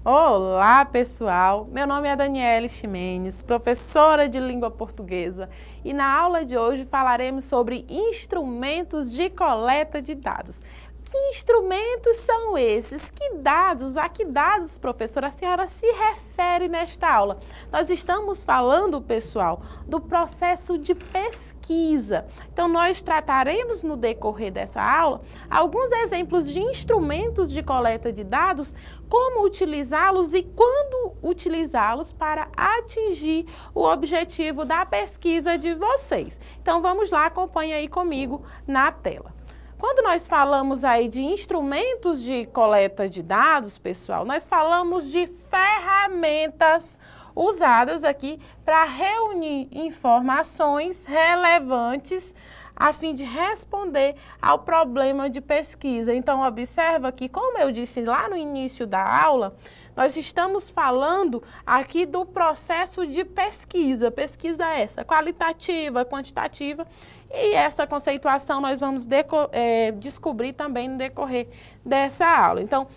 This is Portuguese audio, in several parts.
Olá, pessoal! Meu nome é Daniele Ximenes, professora de língua portuguesa, e na aula de hoje falaremos sobre instrumentos de coleta de dados. Que instrumentos são esses? A que dados, professora, a senhora se refere nesta aula? Nós estamos falando, pessoal, do processo de pesquisa. Então, nós trataremos no decorrer dessa aula alguns exemplos de instrumentos de coleta de dados, como utilizá-los e quando utilizá-los para atingir o objetivo da pesquisa de vocês. Então, vamos lá, acompanhe aí comigo na tela. Quando nós falamos aí de instrumentos de coleta de dados, pessoal, nós falamos de ferramentas usadas aqui para reunir informações relevantes a fim de responder ao problema de pesquisa. Então, observa que, como eu disse lá no início da aula, nós estamos falando aqui do processo de pesquisa. Pesquisa essa, qualitativa, quantitativa, e essa conceituação nós vamos descobrir também no decorrer dessa aula. Então,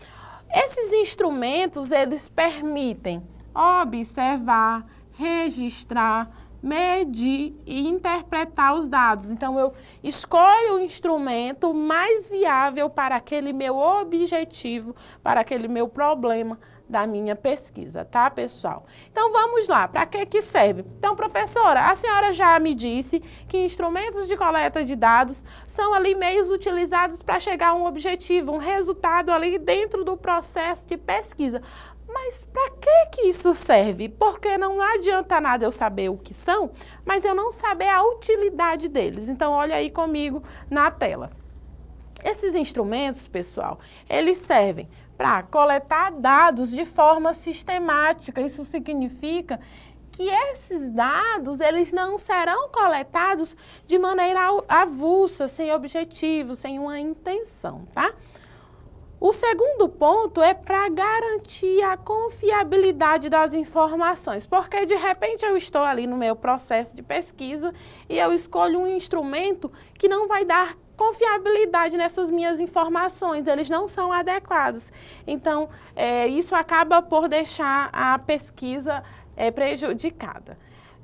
esses instrumentos, eles permitem observar, registrar, medir e interpretar os dados. Então, eu escolho o instrumento mais viável para aquele meu objetivo, para aquele meu problema da minha pesquisa, tá, pessoal? Então, vamos lá, para que serve? Então, professora, a senhora já me disse que instrumentos de coleta de dados são ali meios utilizados para chegar a um objetivo, um resultado ali dentro do processo de pesquisa. Mas para que isso serve? Porque não adianta nada eu saber o que são, mas eu não saber a utilidade deles. Então, olha aí comigo na tela. Esses instrumentos, pessoal, eles servem para coletar dados de forma sistemática. Isso significa que esses dados, eles não serão coletados de maneira avulsa, sem objetivo, sem uma intenção, tá? O segundo ponto é para garantir a confiabilidade das informações, porque de repente eu estou ali no meu processo de pesquisa e eu escolho um instrumento que não vai dar confiabilidade nessas minhas informações, eles não são adequados. Então, isso acaba por deixar a pesquisa prejudicada.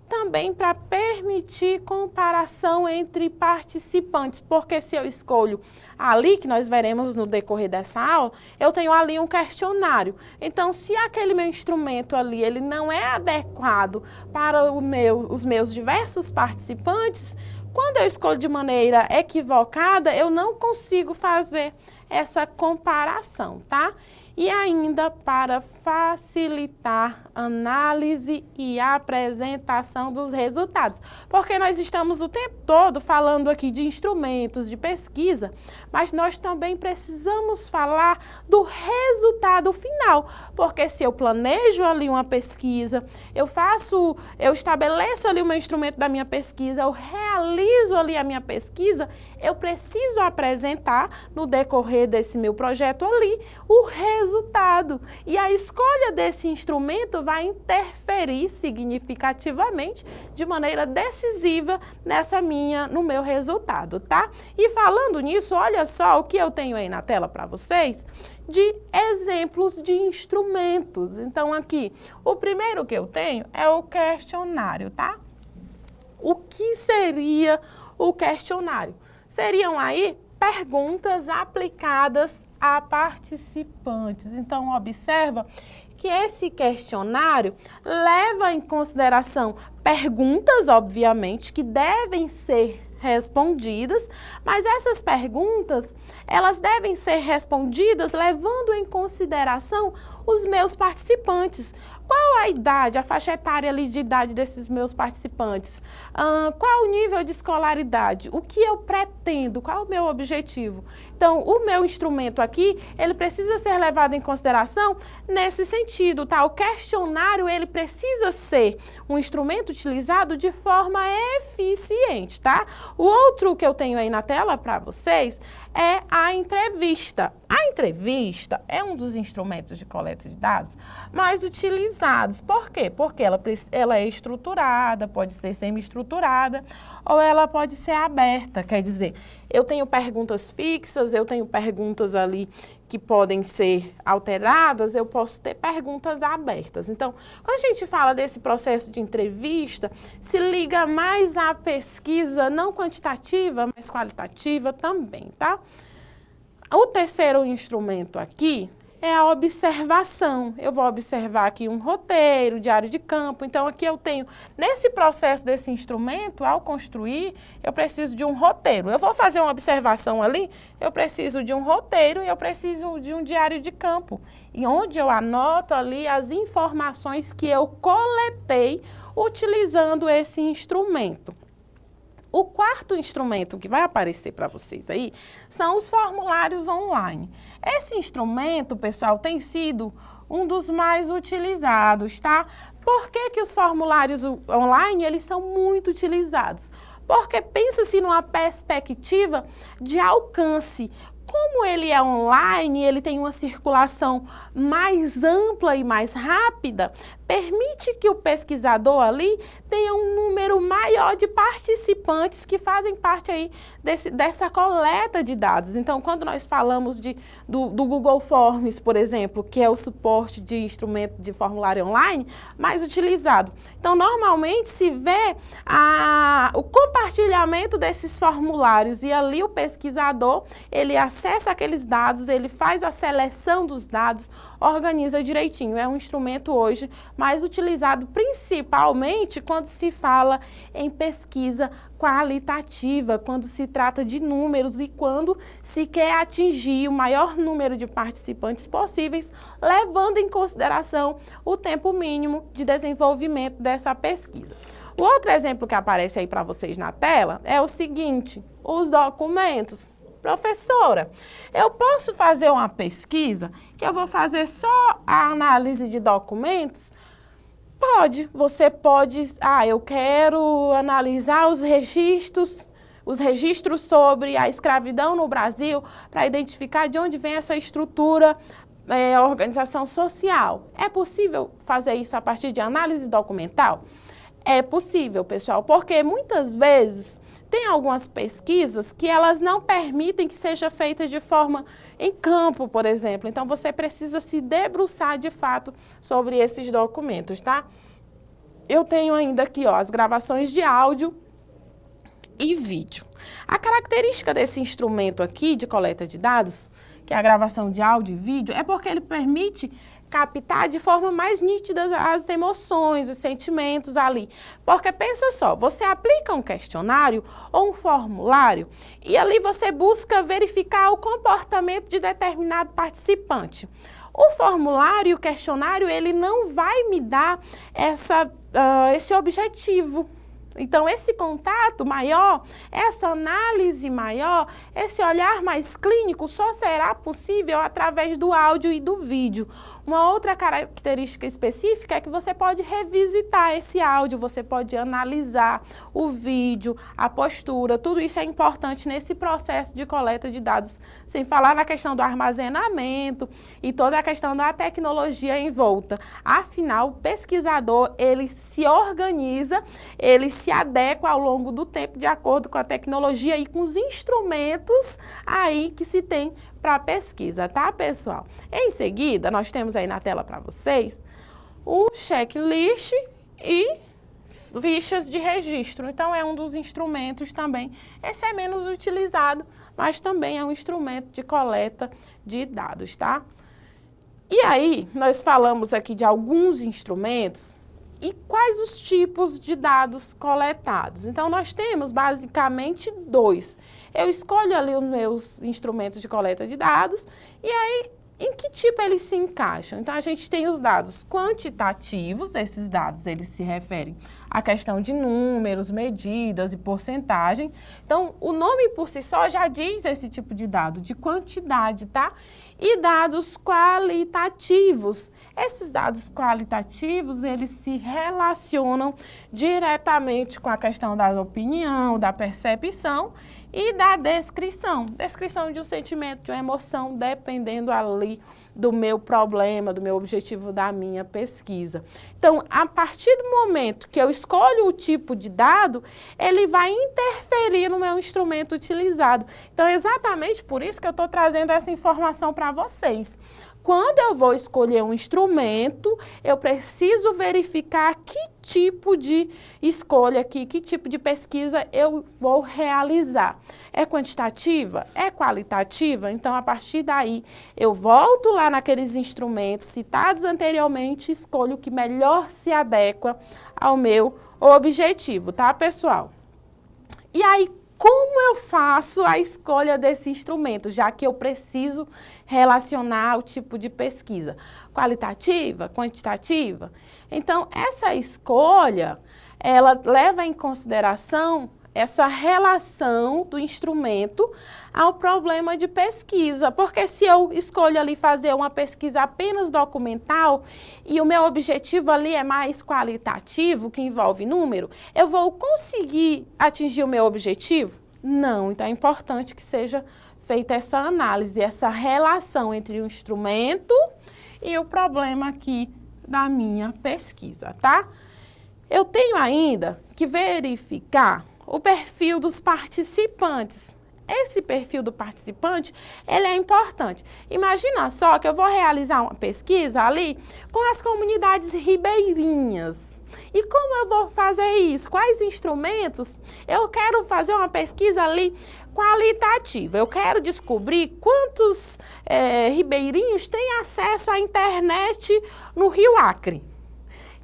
Também para permitir comparação entre participantes, porque se eu escolho ali, que nós veremos no decorrer dessa aula, eu tenho ali um questionário. Então, se aquele meu instrumento ali, ele não é adequado para os meus diversos participantes, quando eu escolho de maneira equivocada, eu não consigo fazer essa comparação, tá? E ainda para facilitar análise e apresentação dos resultados. Porque nós estamos o tempo todo falando aqui de instrumentos de pesquisa, mas nós também precisamos falar do resultado final. Porque se eu planejo ali uma pesquisa, eu estabeleço ali o meu instrumento da minha pesquisa, eu realizo ali a minha pesquisa, eu preciso apresentar no decorrer desse meu projeto ali o resultado. E a escolha desse instrumento vai interferir significativamente, de maneira decisiva, no meu resultado, tá? E falando nisso, olha só o que eu tenho aí na tela para vocês, de exemplos de instrumentos. Então, aqui, o primeiro que eu tenho é o questionário, tá? O que seria o questionário? Seriam aí perguntas aplicadas a participantes. Então, observa que esse questionário leva em consideração perguntas, obviamente, que devem ser respondidas, mas essas perguntas, elas devem ser respondidas levando em consideração os meus participantes. Qual a idade, a faixa etária ali de idade desses meus participantes? Qual o nível de escolaridade? O que eu pretendo? Qual o meu objetivo? Então, o meu instrumento aqui, ele precisa ser levado em consideração nesse sentido, tá? O questionário, ele precisa ser um instrumento utilizado de forma eficiente, tá? O outro que eu tenho aí na tela para vocês é a entrevista. A entrevista é um dos instrumentos de coleta de dados mais utilizados. Por quê? Porque ela é estruturada, pode ser semi-estruturada ou ela pode ser aberta. Quer dizer, eu tenho perguntas fixas, eu tenho perguntas ali que podem ser alteradas, eu posso ter perguntas abertas. Então, quando a gente fala desse processo de entrevista, se liga mais à pesquisa não quantitativa, mas qualitativa também, tá? O terceiro instrumento aqui é a observação. Eu vou observar aqui um roteiro, diário de campo. Então, aqui eu tenho, nesse processo desse instrumento, ao construir, eu preciso de um roteiro. Eu vou fazer uma observação ali, eu preciso de um roteiro e eu preciso de um diário de campo, e onde eu anoto ali as informações que eu coletei utilizando esse instrumento. O quarto instrumento que vai aparecer para vocês aí são os formulários online. Esse instrumento, pessoal, tem sido um dos mais utilizados, tá? Por que que os formulários online, eles são muito utilizados? Porque pensa-se numa perspectiva de alcance. Como ele é online, ele tem uma circulação mais ampla e mais rápida, permite que o pesquisador ali tenha um número maior de participantes que fazem parte aí dessa coleta de dados. Então, quando nós falamos do Google Forms, por exemplo, que é o suporte de instrumento de formulário online mais utilizado. Então, normalmente se vê o compartilhamento desses formulários e ali o pesquisador, ele acessa aqueles dados, ele faz a seleção dos dados, organiza direitinho. É um instrumento hoje mais utilizado principalmente quando se fala em pesquisa qualitativa, quando se trata de números e quando se quer atingir o maior número de participantes possíveis, levando em consideração o tempo mínimo de desenvolvimento dessa pesquisa. O outro exemplo que aparece aí para vocês na tela é o seguinte: os documentos. Professora, eu posso fazer uma pesquisa que eu vou fazer só a análise de documentos? Pode, você pode, eu quero analisar os registros sobre a escravidão no Brasil para identificar de onde vem essa estrutura, organização social. É possível fazer isso a partir de análise documental? É possível, pessoal, porque muitas vezes tem algumas pesquisas que elas não permitem que seja feita de forma em campo, por exemplo. Então, você precisa se debruçar de fato sobre esses documentos, tá? Eu tenho ainda aqui, ó, as gravações de áudio e vídeo. A característica desse instrumento aqui de coleta de dados, que é a gravação de áudio e vídeo, é porque ele permite captar de forma mais nítida as emoções, os sentimentos ali. Porque pensa só, você aplica um questionário ou um formulário e ali você busca verificar o comportamento de determinado participante. O formulário e o questionário, ele não vai me dar esse objetivo. Então, esse contato maior, essa análise maior, esse olhar mais clínico só será possível através do áudio e do vídeo. Uma outra característica específica é que você pode revisitar esse áudio, você pode analisar o vídeo, a postura, tudo isso é importante nesse processo de coleta de dados, sem falar na questão do armazenamento e toda a questão da tecnologia em volta. Afinal, o pesquisador, ele se organiza, ele se adequa ao longo do tempo de acordo com a tecnologia e com os instrumentos aí que se tem para pesquisa, tá, pessoal? Em seguida, nós temos aí na tela para vocês o checklist e fichas de registro. Então, é um dos instrumentos também. Esse é menos utilizado, mas também é um instrumento de coleta de dados, tá? E aí, nós falamos aqui de alguns instrumentos. E quais os tipos de dados coletados? Então, nós temos basicamente dois. Eu escolho ali os meus instrumentos de coleta de dados e aí, em que tipo eles se encaixam? Então, a gente tem os dados quantitativos, esses dados eles se referem à questão de números, medidas e porcentagem. Então, o nome por si só já diz esse tipo de dado, de quantidade, tá? E dados qualitativos. Esses dados qualitativos, eles se relacionam diretamente com a questão da opinião, da percepção e da descrição. Descrição de um sentimento, de uma emoção, dependendo ali do meu problema, do meu objetivo da minha pesquisa. Então, a partir do momento que eu escolho o tipo de dado, ele vai interferir no meu instrumento utilizado. Então, é exatamente por isso que eu estou trazendo essa informação para vocês. Quando eu vou escolher um instrumento, eu preciso verificar que tipo de escolha aqui, que tipo de pesquisa eu vou realizar. É quantitativa? É qualitativa? Então, a partir daí, eu volto lá naqueles instrumentos citados anteriormente e escolho o que melhor se adequa ao meu objetivo, tá, pessoal? E aí, como eu faço a escolha desse instrumento, já que eu preciso relacionar o tipo de pesquisa? Qualitativa, quantitativa? Então, essa escolha, ela leva em consideração essa relação do instrumento ao problema de pesquisa, porque se eu escolho ali fazer uma pesquisa apenas documental e o meu objetivo ali é mais qualitativo, que envolve número, eu vou conseguir atingir o meu objetivo? Não, então é importante que seja feita essa análise, essa relação entre o instrumento e o problema aqui da minha pesquisa, tá? Eu tenho ainda que verificar o perfil dos participantes. Esse perfil do participante, ele é importante. Imagina só que eu vou realizar uma pesquisa ali com as comunidades ribeirinhas. E como eu vou fazer isso? Quais instrumentos? Eu quero fazer uma pesquisa ali qualitativa. Eu quero descobrir quantos ribeirinhos têm acesso à internet no Rio Acre.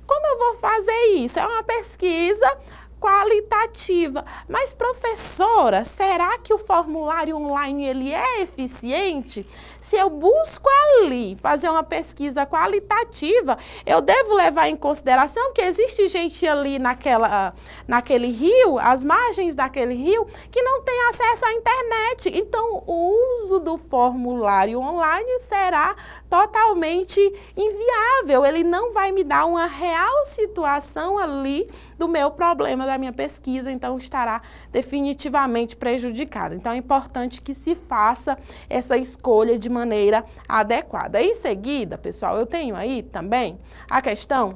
Como eu vou fazer isso? É uma pesquisa qualitativa. Mas, professora, será que o formulário online ele é eficiente? Se eu busco ali fazer uma pesquisa qualitativa, eu devo levar em consideração que existe gente ali naquele rio, às margens daquele rio, que não tem acesso à internet. Então, o uso do formulário online será totalmente inviável. Ele não vai me dar uma real situação ali do meu problema, da minha pesquisa, então estará definitivamente prejudicada. Então, é importante que se faça essa escolha de maneira adequada. Em seguida, pessoal, eu tenho aí também a questão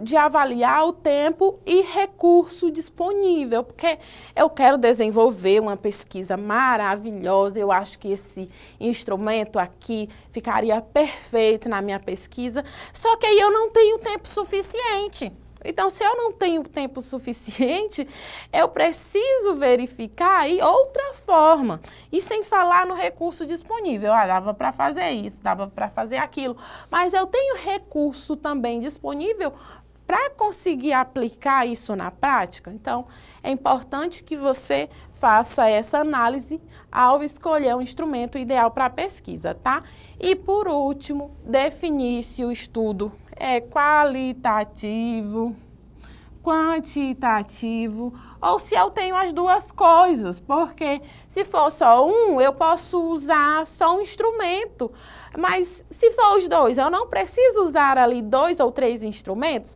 de avaliar o tempo e recurso disponível, porque eu quero desenvolver uma pesquisa maravilhosa, eu acho que esse instrumento aqui ficaria perfeito na minha pesquisa, só que aí eu não tenho tempo suficiente. Então, se eu não tenho tempo suficiente, eu preciso verificar aí outra forma. E sem falar no recurso disponível. Ah, dava para fazer isso, dava para fazer aquilo. Mas eu tenho recurso também disponível para conseguir aplicar isso na prática. Então, é importante que você faça essa análise ao escolher um instrumento ideal para a pesquisa, tá? E, por último, definir se o estudo é qualitativo, quantitativo, ou se eu tenho as duas coisas, porque se for só um, eu posso usar só um instrumento, mas se for os dois, eu não preciso usar ali 2 ou 3 instrumentos.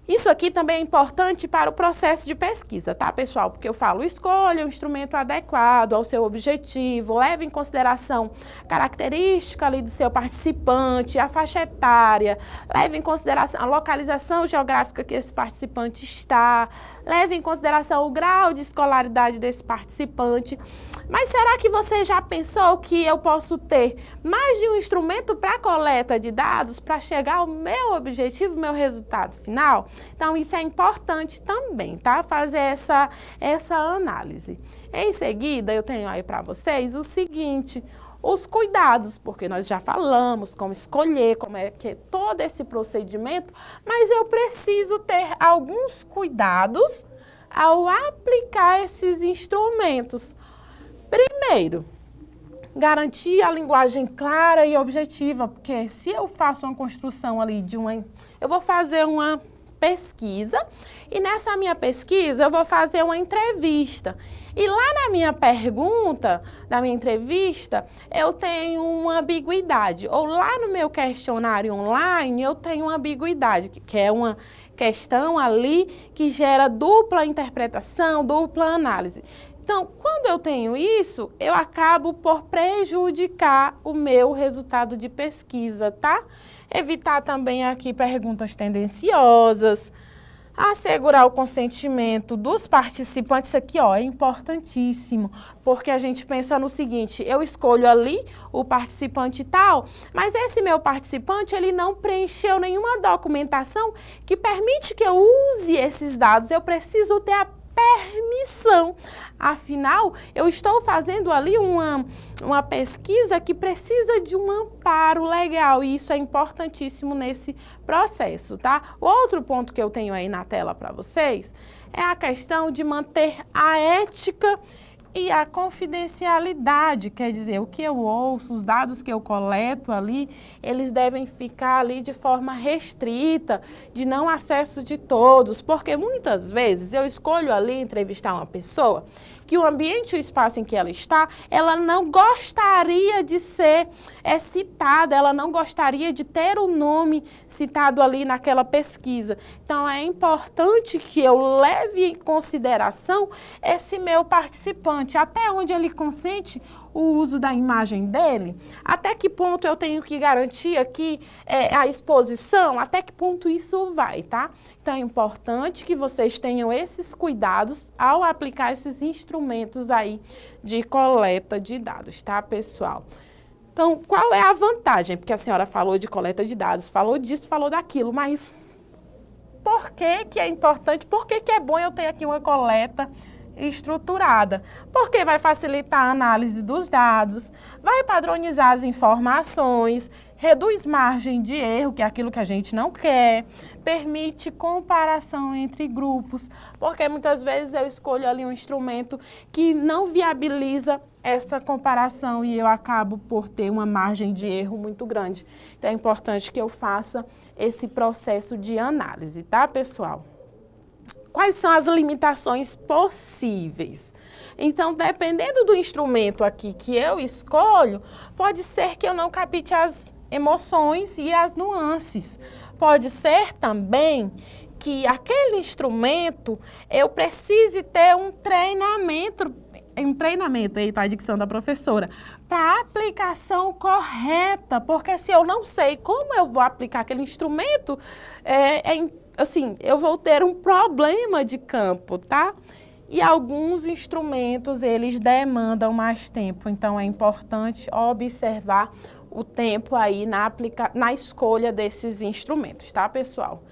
Isso aqui também é importante para o processo de pesquisa, tá, pessoal? Porque eu falo, escolha um instrumento adequado ao seu objetivo, leve em consideração a característica ali do seu participante, a faixa etária, leve em consideração a localização geográfica que esse participante está, leve em consideração o grau de escolaridade desse participante. Mas será que você já pensou que eu posso ter mais de um instrumento para coleta de dados para chegar ao meu objetivo, meu resultado final? Então, isso é importante também, tá? Fazer essa análise. Em seguida, eu tenho aí para vocês o seguinte, os cuidados, porque nós já falamos como escolher, como é que é todo esse procedimento, mas eu preciso ter alguns cuidados ao aplicar esses instrumentos. Primeiro, garantir a linguagem clara e objetiva, porque se eu faço uma construção ali eu vou fazer uma pesquisa e nessa minha pesquisa eu vou fazer uma entrevista. E lá na minha pergunta, na minha entrevista, eu tenho uma ambiguidade. Ou lá no meu questionário online, eu tenho uma ambiguidade, que é uma questão ali que gera dupla interpretação, dupla análise. Então, quando eu tenho isso, eu acabo por prejudicar o meu resultado de pesquisa, tá? Evitar também aqui perguntas tendenciosas, assegurar o consentimento dos participantes. Isso aqui, ó, é importantíssimo, porque a gente pensa no seguinte: eu escolho ali o participante tal, mas esse meu participante, ele não preencheu nenhuma documentação que permite que eu use esses dados. Eu preciso ter a permissão. Afinal, eu estou fazendo ali uma pesquisa que precisa de um amparo legal e isso é importantíssimo nesse processo, tá? O outro ponto que eu tenho aí na tela para vocês é a questão de manter a ética e a confidencialidade, quer dizer, o que eu ouço, os dados que eu coleto ali, eles devem ficar ali de forma restrita, de não acesso de todos, porque muitas vezes eu escolho ali entrevistar uma pessoa que o ambiente e o espaço em que ela está, ela não gostaria de ser citada, ela não gostaria de ter o nome citado ali naquela pesquisa. Então, é importante que eu leve em consideração esse meu participante, até onde ele consente o uso da imagem dele, até que ponto eu tenho que garantir aqui a exposição, até que ponto isso vai, tá? Então, é importante que vocês tenham esses cuidados ao aplicar esses instrumentos aí de coleta de dados, tá, pessoal? Então, qual é a vantagem? Porque a senhora falou de coleta de dados, falou disso, falou daquilo, mas por que é importante, por que é bom eu ter aqui uma coleta estruturada? Porque vai facilitar a análise dos dados, vai padronizar as informações, reduz margem de erro, que é aquilo que a gente não quer, permite comparação entre grupos, porque muitas vezes eu escolho ali um instrumento que não viabiliza essa comparação e eu acabo por ter uma margem de erro muito grande. Então é importante que eu faça esse processo de análise, tá, pessoal? Quais são as limitações possíveis? Então, dependendo do instrumento aqui que eu escolho, pode ser que eu não capte as emoções e as nuances. Pode ser também que aquele instrumento eu precise ter um treinamento, aí tá a dicção da professora, para a aplicação correta, porque se eu não sei como eu vou aplicar aquele instrumento, assim, eu vou ter um problema de campo, tá? E alguns instrumentos, eles demandam mais tempo, então é importante observar o tempo aí na escolha desses instrumentos, tá, pessoal?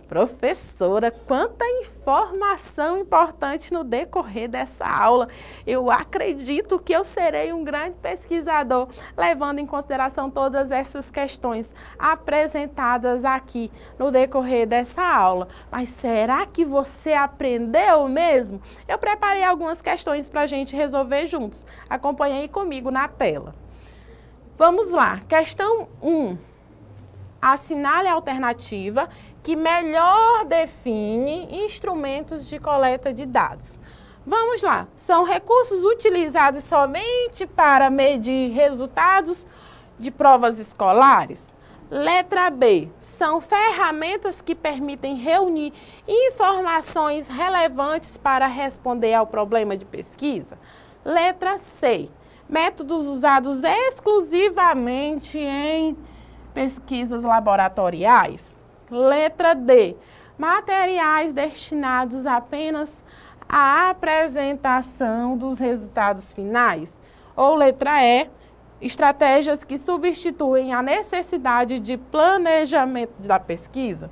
Professora, quanta informação importante no decorrer dessa aula. Eu acredito que eu serei um grande pesquisador, levando em consideração todas essas questões apresentadas aqui no decorrer dessa aula. Mas será que você aprendeu mesmo? Eu preparei algumas questões para a gente resolver juntos. Acompanhe aí comigo na tela. Vamos lá. Questão 1. Assinale a alternativa que melhor define instrumentos de coleta de dados. Vamos lá. São recursos utilizados somente para medir resultados de provas escolares? Letra B. São ferramentas que permitem reunir informações relevantes para responder ao problema de pesquisa? Letra C. Métodos usados exclusivamente em pesquisas laboratoriais? Letra D. Materiais destinados apenas à apresentação dos resultados finais? Ou letra E. Estratégias que substituem a necessidade de planejamento da pesquisa?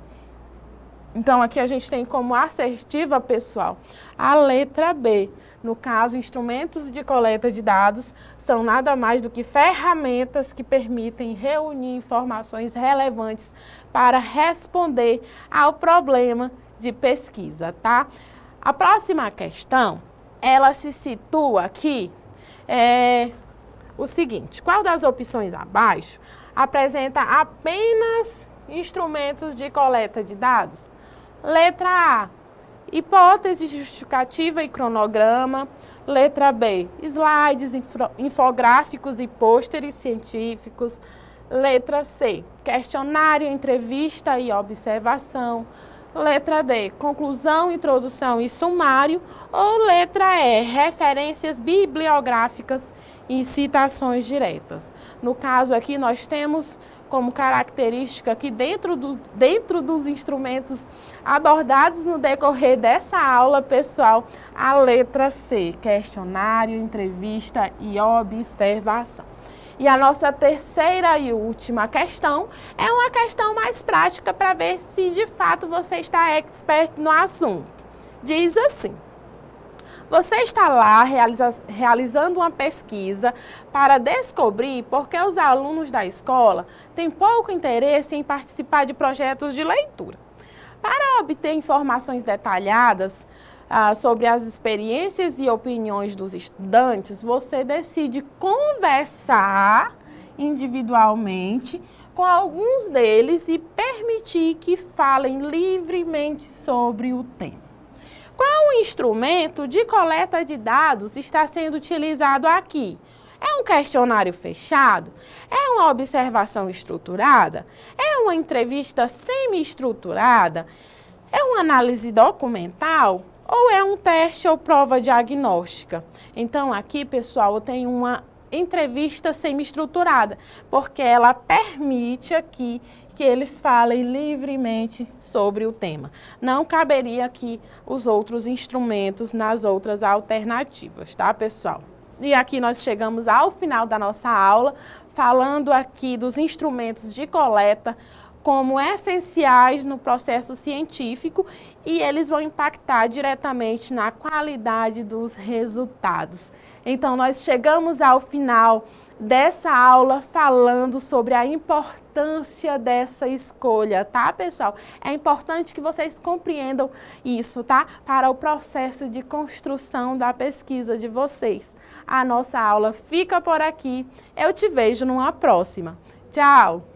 Então, aqui a gente tem como assertiva, pessoal, a letra B. No caso, instrumentos de coleta de dados são nada mais do que ferramentas que permitem reunir informações relevantes para responder ao problema de pesquisa, tá? A próxima questão, ela se situa aqui, o seguinte: qual das opções abaixo apresenta apenas instrumentos de coleta de dados? Letra A, hipótese justificativa e cronograma. Letra B, slides, infográficos e pôsteres científicos. Letra C, questionário, entrevista e observação. Letra D, conclusão, introdução e sumário. Ou letra E, referências bibliográficas e citações diretas. No caso aqui, nós temos como característica que dentro dos instrumentos abordados no decorrer dessa aula, pessoal, a letra C, questionário, entrevista e observação. E a nossa terceira e última questão é uma questão mais prática para ver se de fato você está expert no assunto. Diz assim: você está lá realizando uma pesquisa para descobrir por que os alunos da escola têm pouco interesse em participar de projetos de leitura. Para obter informações detalhadas sobre as experiências e opiniões dos estudantes, você decide conversar individualmente com alguns deles e permitir que falem livremente sobre o tema. Qual instrumento de coleta de dados está sendo utilizado aqui? É um questionário fechado? É uma observação estruturada? É uma entrevista semi-estruturada? É uma análise documental? Ou é um teste ou prova diagnóstica? Então, aqui, pessoal, eu tenho uma entrevista semi-estruturada, porque ela permite aqui que eles falem livremente sobre o tema. Não caberia aqui os outros instrumentos nas outras alternativas, tá, pessoal? E aqui nós chegamos ao final da nossa aula, falando aqui dos instrumentos de coleta como essenciais no processo científico e eles vão impactar diretamente na qualidade dos resultados. Então, nós chegamos ao final dessa aula falando sobre a importância dessa escolha, tá, pessoal? É importante que vocês compreendam isso, tá? Para o processo de construção da pesquisa de vocês. A nossa aula fica por aqui. Eu te vejo numa próxima. Tchau!